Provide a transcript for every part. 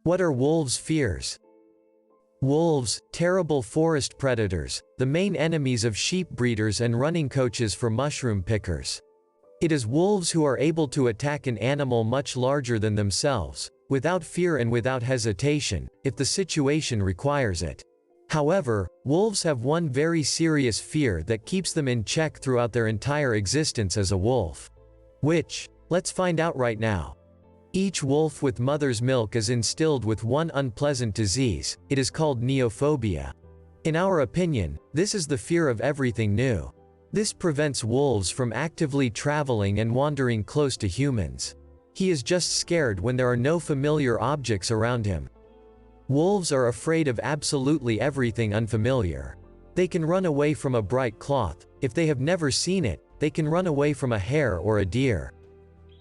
What are wolves' fears? Wolves, terrible forest predators, the main enemies of sheep breeders and running coaches for mushroom pickers. It is wolves who are able to attack an animal much larger than themselves, without fear and without hesitation, if the situation requires it. However, wolves have one very serious fear that keeps them in check throughout their entire existence as a wolf. Which? Let's find out right now. Each wolf with mother's milk is instilled with one unpleasant disease. It is called neophobia. In our opinion, this is the fear of everything new. This prevents wolves from actively traveling and wandering close to humans. He is just scared when there are no familiar objects around him. Wolves are afraid of absolutely everything unfamiliar. They can run away from a bright cloth. If they have never seen it, they can run away from a hare or a deer.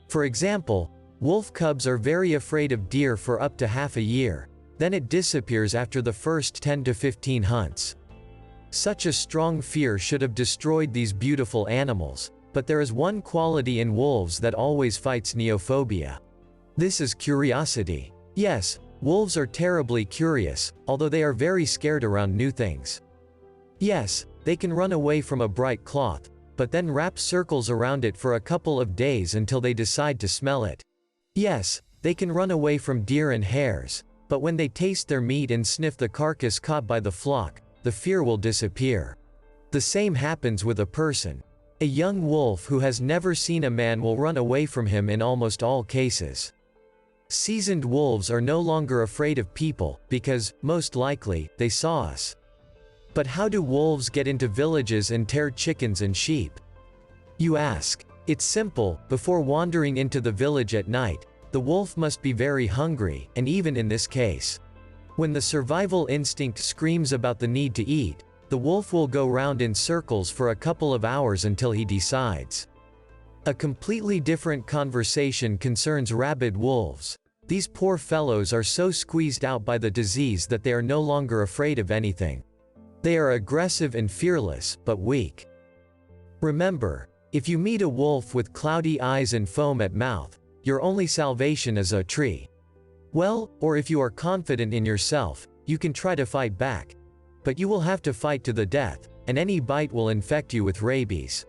For example, wolf cubs are very afraid of deer for up to half a year. Then it disappears after the first 10 to 15 hunts. Such a strong fear should have destroyed these beautiful animals, but there is one quality in wolves that always fights neophobia. This is curiosity. Yes, wolves are terribly curious, although they are very scared around new things. Yes, they can run away from a bright cloth, but then wrap circles around it for a couple of days until they decide to smell it. Yes, they can run away from deer and hares, but when they taste their meat and sniff the carcass caught by the flock, the fear will disappear. The same happens with a person. A young wolf who has never seen a man will run away from him in almost all cases. Seasoned wolves are no longer afraid of people, because, most likely, they saw us. But how do wolves get into villages and tear chickens and sheep? You ask. It's simple. Before wandering into the village at night, the wolf must be very hungry, and even in this case, when the survival instinct screams about the need to eat, the wolf will go round in circles for a couple of hours until he decides. A completely different conversation concerns rabid wolves. These poor fellows are so squeezed out by the disease that they are no longer afraid of anything. They are aggressive and fearless, but weak. Remember, if you meet a wolf with cloudy eyes and foam at mouth, your only salvation is a tree. Well, or if you are confident in yourself, you can try to fight back. But you will have to fight to the death, and any bite will infect you with rabies.